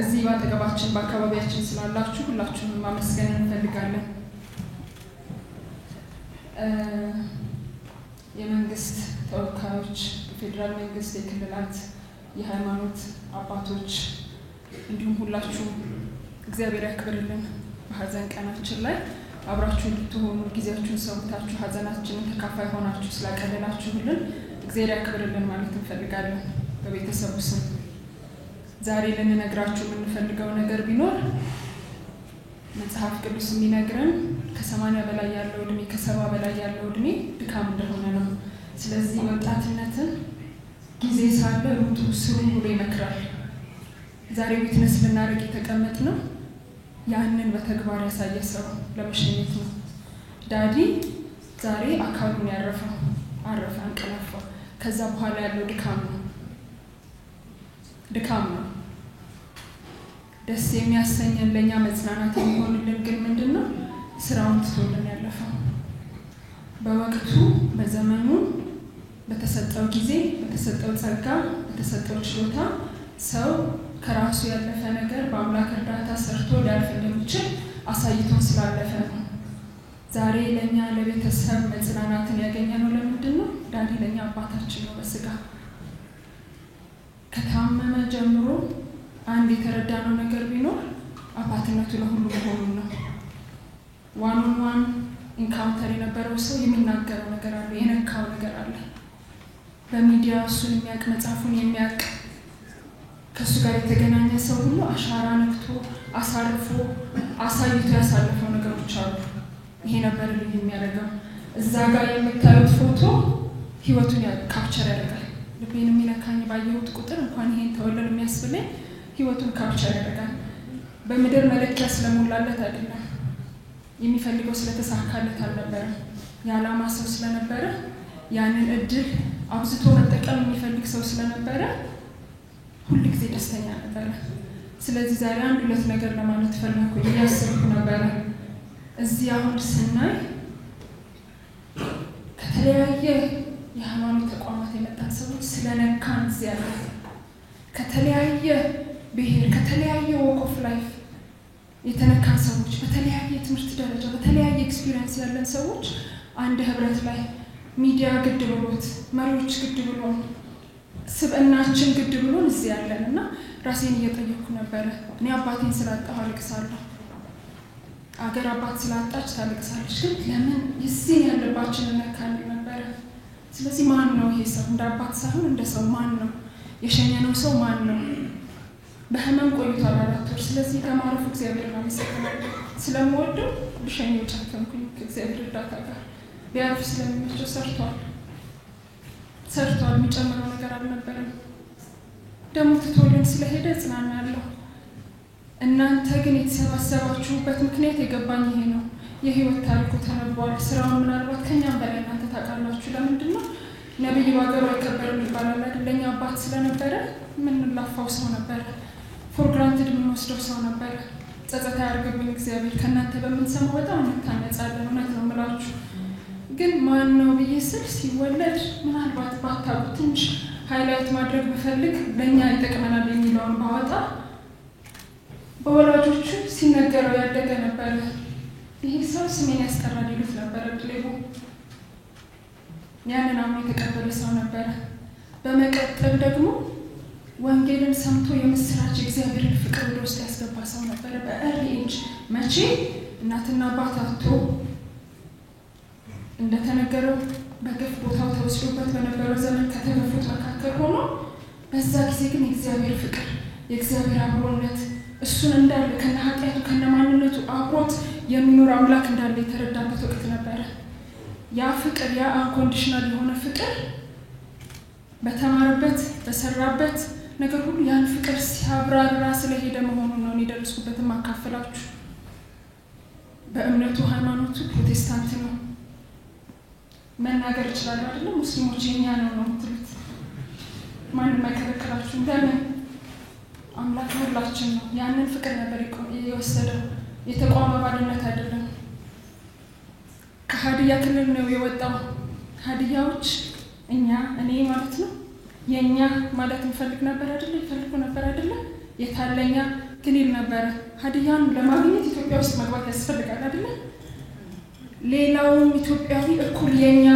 እዚህ ባጠገባችን በአካባቢያችን ስላላችሁ ሁላችሁንም ማመስገን እንፈልጋለን። የመንግስት ተወካዮች፣ የፌደራል መንግስት፣ የክልላት፣ የሃይማኖት አባቶች እንዲሁም ሁላችሁ እግዚአብሔር ያክብርልን። በሐዘን ቀናችን ላይ አብራችሁ እንድትሆኑ ጊዜያችሁን ሰውታችሁ ሐዘናችንን ተካፋይ ሆናችሁ ስላቀለላችሁልን እግዚአብሔር ያክብርልን ማለት እንፈልጋለን በቤተሰቡ ስም። ዛሬ ልንነግራችሁ የምንፈልገው ነገር ቢኖር መጽሐፍ ቅዱስ የሚነግረን ከ80 በላይ ያለው እድሜ ከ70 በላይ ያለው እድሜ ድካም እንደሆነ ነው። ስለዚህ ወጣትነትን ጊዜ ሳለ ሩጡ ስሩ ብሎ ይመክራል። ዛሬ ዊትነስ ልናደርግ የተቀመጥነው ያንን በተግባር ያሳየ ሰው ለመሸኘት ነው። ዳዲ ዛሬ አካሉን ያረፈው አረፈ አንቀላፋ። ከዛ በኋላ ያለው ድካም ነው። ደስ የሚያሰኘን ለኛ መጽናናት የሚሆንልን ግን ምንድነው? ስራውን ትቶልን ያለፈው በወቅቱ በዘመኑ በተሰጠው ጊዜ በተሰጠው ጸጋ በተሰጠው ችሎታ ሰው ከራሱ ያለፈ ነገር በአምላክ እርዳታ ሰርቶ ሊያልፍ እንደሚችል አሳይቶን ስላለፈ ነው። ዛሬ ለኛ ለቤተሰብ መጽናናትን ያገኘነው ለምንድነው? ዳዲ ለኛ አባታችን ነው በስጋ ከታመመ ጀምሮ አንድ የተረዳነው ነገር ቢኖር አባትነቱ ለሁሉ መሆኑን ነው። ዋን ኢንካውንተር የነበረው ሰው የሚናገረው ነገር አለ፣ የነካው ነገር አለ። በሚዲያ እሱን የሚያውቅ መጽሐፉን የሚያውቅ ከእሱ ጋር የተገናኘ ሰው ሁሉ አሻራ ነክቶ አሳርፎ አሳይቶ ያሳለፈው ነገሮች አሉ። ይሄ ነበር ልዩ የሚያደርገው። እዛ ጋር የምታዩት ፎቶ ህይወቱን ካፕቸር ያደርጋል። ልቤን የሚነካኝ ባየሁት ቁጥር እንኳን ይሄን ተወለድ የሚያስብለኝ ህይወቱን ካፕቸር ያደርጋል። በምድር መለኪያ ስለሞላለት አይደለም፣ የሚፈልገው ስለተሳካለት አልነበረ። የዓላማ ሰው ስለነበረ ያንን እድል አብዝቶ መጠቀም የሚፈልግ ሰው ስለነበረ ሁሉ ጊዜ ደስተኛ ነበረ። ስለዚህ ዛሬ አንድ ሁለት ነገር ለማለት ፈለኩ እያሰብኩ ነበረ። እዚህ አሁን ስናይ ከተለያየ የሃይማኖት ተቋማት የመጣን ሰዎች ስለነካን እዚህ ያለ ከተለያየ ብሔር ከተለያየ walk of life የተነካን ሰዎች በተለያየ ትምህርት ደረጃ በተለያየ ኤክስፒሪየንስ ያለን ሰዎች አንድ ህብረት ላይ ሚዲያ ግድ ብሎት መሪዎች ግድ ብሎን ስብዕናችን ግድ ብሎን እዚህ ያለንና ራሴን እየጠየቅኩ ነበረ። እኔ አባቴን ስላጣሁ አልቅሳለሁ፣ አገር አባት ስላጣች ታለቅሳለች። ግን ለምን እዚህ ያለባችንን ነካን ነበረ። ስለዚህ ማን ነው ይሄ ሰው? እንደ አባት ሳይሆን እንደ ሰው ማን ነው የሸኘነው? ሰው ማን ነው? በህመም ቆይቷል 4 ወር። ስለዚህ ከማረፉ እግዚአብሔርን አመሰግናለሁ። ስለምወደው ብሸኘው ጫፈንኩኝ ከእግዚአብሔር እርዳታ ጋር ቢያርፍ ስለሚመቸው ሰርቷል። የሚጨምረው ነገር አልነበረም። ደግሞ ትቶልን ስለሄደ እጽናናለሁ። እናንተ ግን የተሰባሰባችሁበት ምክንያት የገባኝ ይሄ ነው። የህይወት ታሪኩ ተነቧል። ስራውን ምናልባት ከኛም በላይ እናንተ ታውቃላችሁ። ለምንድነው? ነብይ ባገሩ አይከበርም ይባላል አይደል? ለኛ አባት ስለነበረ ምንላፋው ሰው ነበረ። ፎር ግራንትድ የምንወስደው ሰው ነበረ። ጸጸታ ያርግብን እግዚአብሔር። ከእናንተ በምንሰማው በጣም እንታነጻለን። እውነት ነው የምላችሁ። ግን ማን ነው ብዬ ስል ሲወለድ ምናልባት ባታውቁ ትንሽ ሃይላይት ማድረግ ብፈልግ ለኛ ይጠቅመናል የሚለውን ባወጣ በወላጆቹ ሲነገረው ያደገ ነበረ። ይሄ ሰው ስሜን ያስጠራል ይሉት ነበረ። ድሌቦ ያንን አምኖ የተቀበለ ሰው ነበረ። በመቀጠል ደግሞ ወንጌልን ሰምቶ የምስራች እግዚአብሔርን ፍቅር ወደ ውስጥ ያስገባ ሰው ነበር። በእርሊ ኤጅ መቼ እናትና አባት አጥቶ እንደተነገረው በግፍ ቦታው ተወስዶበት በነበረው ዘመን ከተገፉት መካከል ሆኖ በዛ ጊዜ ግን የእግዚአብሔር ፍቅር የእግዚአብሔር አብሮነት እሱን እንዳለ ከነ ኃጢአቱ ከነ ማንነቱ አብሮት የሚኖር አምላክ እንዳለ የተረዳበት ወቅት ነበረ። ያ ፍቅር ያ አንኮንዲሽናል የሆነ ፍቅር በተማረበት በሰራበት ነገር ሁሉ ያን ፍቅር ሲያብራራ ስለሄደ መሆኑን ነው የደረስኩበትን ማካፈላችሁ። በእምነቱ ሃይማኖቱ ፕሮቴስታንት ነው መናገር ይችላል አይደለም። ሙስሊሞች የኛ ነው የምትሉት ማንም አይከለክላችሁም። ለምን? አምላክ ሁላችን ነው። ያንን ፍቅር ነበር የወሰደው። የተቋም አባልነት አይደለም። ከሀዲያ ክልል ነው የወጣው። ሀዲያዎች እኔ ማለት ነው የኛ ማለት እንፈልግ ነበር አይደለ? ይፈልጉ ነበር አይደለ? የታለኛ ግን ይል ነበር። ሀዲያን ለማግኘት ኢትዮጵያ ውስጥ መግባት ያስፈልጋል አይደለ? ሌላውም ኢትዮጵያዊ እኩል የኛ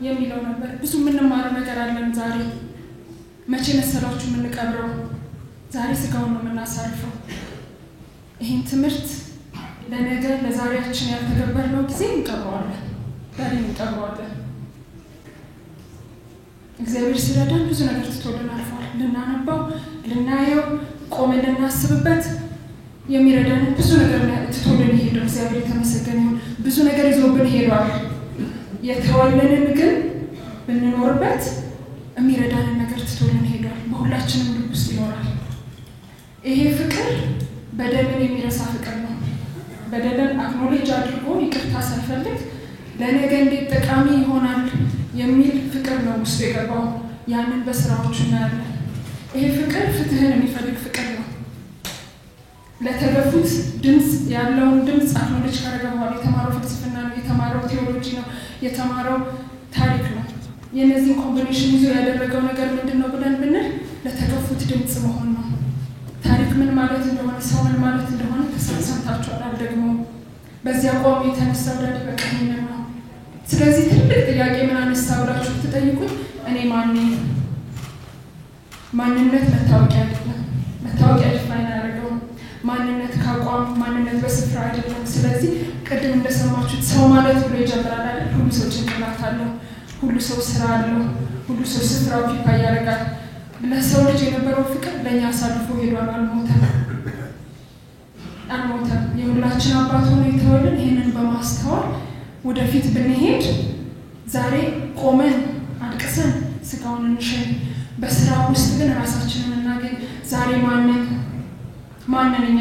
የሚለው ነበር። ብዙ የምንማረው ነገር አለን ዛሬ። መቼ መሰላችሁ የምንቀብረው? ዛሬ ስጋውን ነው የምናሳርፈው። ይህን ትምህርት ለነገ ለዛሬያችን ያልተገበርነው ጊዜ እንቀብረዋለን። ዛሬ እንቀብረዋለን። እግዚአብሔር ሲረዳን ብዙ ነገር ትቶልን አልፏል። ልናነባው ልናየው ቆመን ልናስብበት የሚረዳን ብዙ ነገር ትቶልን ሄዷል። እግዚአብሔር የተመሰገነ ይሁን። ብዙ ነገር ይዞብን ሄዷል። የተወለንን ግን ብንኖርበት የሚረዳንን ነገር ትቶልን ሄዷል። በሁላችንም ልብ ውስጥ ይኖራል። ይሄ ፍቅር በደልን የሚረሳ ፍቅር ነው። በደልን አክኖሌጅ አድርጎ ይቅርታ ሳይፈልግ ለነገ እንዴት ጠቃሚ ይሆናል የሚል ፍቅር ነው ውስጥ የገባው። ያንን በስራዎቹ እናያለን። ይሄ ፍቅር ፍትህን የሚፈልግ ፍቅር ነው። ለተገፉት ድምፅ ያለውን ድምፅ አክኖሌጅ ካረገ በኋላ የተማረው ፍልስፍና ነው፣ የተማረው ቴዎሎጂ ነው፣ የተማረው ታሪክ ነው። የእነዚህን ኮምቢኔሽን ይዞ ያደረገው ነገር ምንድን ነው ብለን ብንል ለተገፉት ድምፅ መሆን ነው። ታሪክ ምን ማለት እንደሆነ ሰው ምን ማለት እንደሆነ ተሰምታችኋል። ደግሞ በዚያ ቆሞ የተነሳው ዳድ በቀኝነ ነው። ስለዚህ ትልቅ ጥያቄ ምን አነሳ ብላችሁ ትጠይቁኝ፣ እኔ ማን ነኝ? ማንነት መታወቂያ አይደለም። መታወቂያ ዲፋይን ያደርገው ማንነት ከአቋም ማንነት በስፍራ አይደለም። ስለዚህ ቅድም እንደሰማችሁት ሰው ማለት ብሎ ይጀምራል አይደል? ሁሉ ሰው ጭንቅላት አለው፣ ሁሉ ሰው ስራ አለው፣ ሁሉ ሰው ስፍራው ፒፓ ያደርጋል። ለሰው ልጅ የነበረው ፍቅር ለእኛ አሳልፎ ሄዷል። አልሞተም። የሁላችን አባት ሆኖ የተወልን ይህንን በማስተዋል ወደፊት ብንሄድ ዛሬ ቆመን አልቅሰን ስጋውን እንሸኝ፣ በስራ ውስጥ ግን ራሳችንን እናገኝ። ዛሬ ማንን እኛ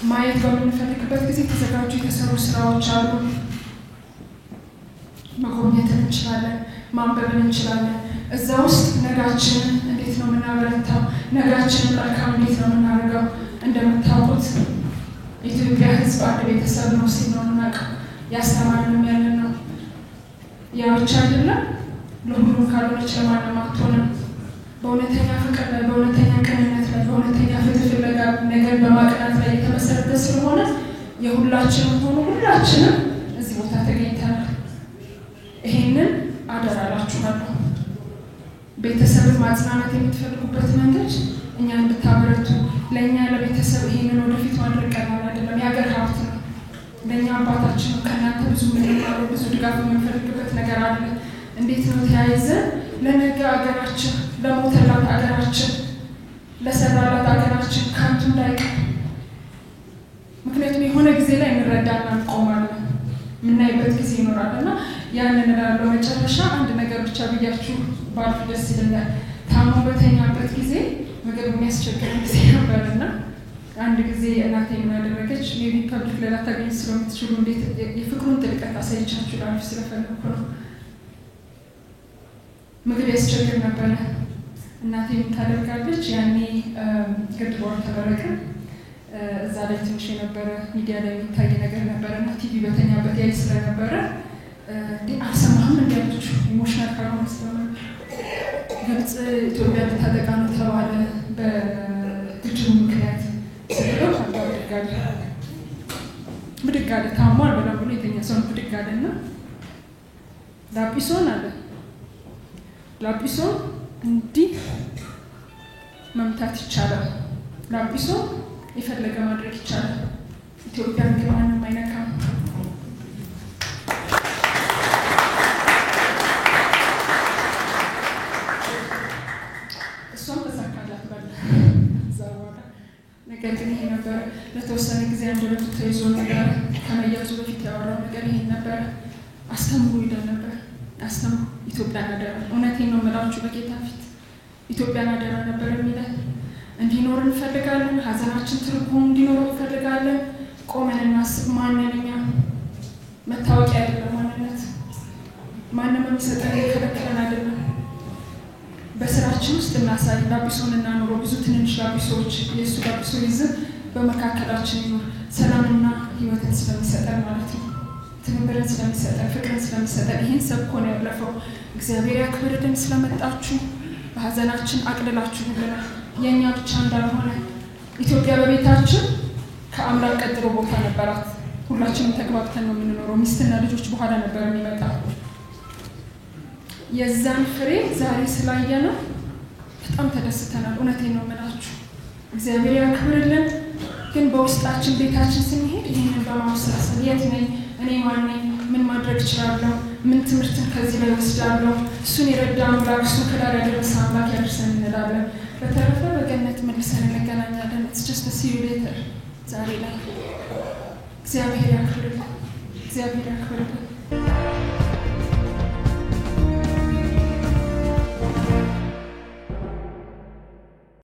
ማየት በምንፈልግበት ጊዜ ተዘጋጁ የተሰሩ ስራዎች አሉ። መጎብኘትን እንችላለን፣ ማንበብን እንችላለን። እዛ ውስጥ ነጋችንን እንዴት ነው የምናበረታው? ነጋችንን መልካም እንዴት ነው የምናደርገው? እንደምታውቁት ኢትዮጵያ ሕዝብ አንድ ቤተሰብ ነው ሲል ነው የምናውቀው። ያስተማርንም ያለን ነው። ያ ብቻ አይደለም፣ ለሁሉም ካልሆነች ለማንም አትሆንም። በእውነተኛ ፍቅር ላይ፣ በእውነተኛ ቅንነት ላይ፣ በእውነተኛ ፍትህ ፍለጋ ነገር በማቅናት ላይ የተመሰረተ ስለሆነ የሁላችንም ሆኖ ሁላችንም እዚህ ቦታ ተገኝተናል። ይሄንን አደራላችኋለሁ። ቤተሰብን ማጽናናት የምትፈልጉበት መንገድ እኛን እንድታበረቱ፣ ለእኛ ለቤተሰብ ይሄንን ወደፊት ማድረግ ቀላል አይደለም። የሀገር ሀብት ነው። ለእኛ አባታችን ነው። ከእናንተ ብዙ የምንማረው ብዙ ድጋፍ የምንፈልግበት ነገር አለ። እንዴት ነው ተያይዘን ለነገ አገራችን፣ ለሞተላት አገራችን፣ ለሰራላት አገራችን ከንቱ እንዳይቀር። ምክንያቱም የሆነ ጊዜ ላይ እንረዳና እንቆማለን፣ የምናይበት ጊዜ ይኖራል እና ያንን እላለሁ። መጨረሻ አንድ ነገር ብቻ ብያችሁ ባልፍ ደስ ይለኛል። ታሞ በተኛበት ጊዜ ምግብ የሚያስቸግረን ጊዜ ነበርና አንድ ጊዜ እናቴ ምን አደረገች? ሜቢ ፐብሊክ ላይ ላታገኙ ስለምትችሉ እንዴት የፍቅሩን ጥልቀት አሳይቻችሁ ላልፍ ስለፈለኩ ነው። ምግብ ያስቸግር ነበረ። እናቴ ታደርጋለች። ያኔ ግድብ ወር ተመረቀ። እዛ ላይ ትንሽ የነበረ ሚዲያ ላይ የሚታይ ነገር ነበረ እና ቲቪ በተኛበት ያይ ስለነበረ አልሰማህም እንዲያለች ኢሞሽናል ካልሆነ ስለሆነ ግብጽ ኢትዮጵያ ልታጠቃ ነው ተባለ በግድቡ ምክንያት ስለው አባ ብድግ አለ። ታሟል ብሎ የተኛ ሰው ብድግ አለና ላጲሶን አለ ላጲሶ እንዲህ መምታት ይቻላል። ላጲሶ የፈለገ ማድረግ ይቻላል። ኢትዮጵያን ግን ማንም አይነካም። እሷም ተሳካላት ባለ ዛዋዳ ነገር ግን ይሄ ነበር። ለተወሰነ ጊዜ አንደበቱ ተይዞ ነበር። ከመያዙ በፊት ያወራው ነገር ይሄ ነበር። አስተምሩ ይላል ነበር። አስተምሩ ኢትዮጵያን አደራ። እውነቴን ነው የምላችሁ በጌታ ፊት ኢትዮጵያን አደራ ነበር የሚለን። እንዲኖር እንፈልጋለን። ሀዘናችን ትርጉም እንዲኖረው እንፈልጋለን። ቆመን እናስብ። ማንን እኛ መታወቂያ አይደለም ማንነት። ማንም የሚሰጠን የከለከለን አይደለም። በስራችን ውስጥ እናሳይ። ላጲሶን እናኑረው። ብዙ ትንንሽ ላጲሶች የእሱ ላጲሶ ይዝም በመካከላችን ይኖር። ሰላምና ህይወትን ስለሚሰጠን ማለት ነው። ትብብርን ስለሚሰጠን፣ ፍቅርን ስለሚሰጠን ይህን ሰብኮ ነው ያለፈው። እግዚአብሔር ያክብርልን። ስለመጣችሁ በሀዘናችን አቅልላችሁልናል። የእኛ ብቻ እንዳልሆነ ኢትዮጵያ በቤታችን ከአምላክ ቀጥሎ ቦታ ነበራት። ሁላችንም ተግባብተን ነው የምንኖረው። ሚስትና ልጆች በኋላ ነበር የሚመጣው። የዛን ፍሬ ዛሬ ስላየነው በጣም ተደስተናል። እውነቴን ነው የምላችሁ። እግዚአብሔር ያክብርልን። ግን በውስጣችን ቤታችን ስንሄድ ይህንን በማውሰድ የት ነኝ እኔ ማን ነኝ? ምን ማድረግ እችላለሁ? ምን ትምህርትን ከዚህ ላይ ወስዳለሁ? እሱን የረዳ አምላክ፣ እሱን ከዳር ያደረሰ አምላክ ያደርሰን እንላለን። በተረፈ በገነት መልሰን እንገናኛለን። ጀስት ሲ ዩ ሌተር ዛሬ ላይ እግዚአብሔር ያክብርልን። እግዚአብሔር ያክብርልን።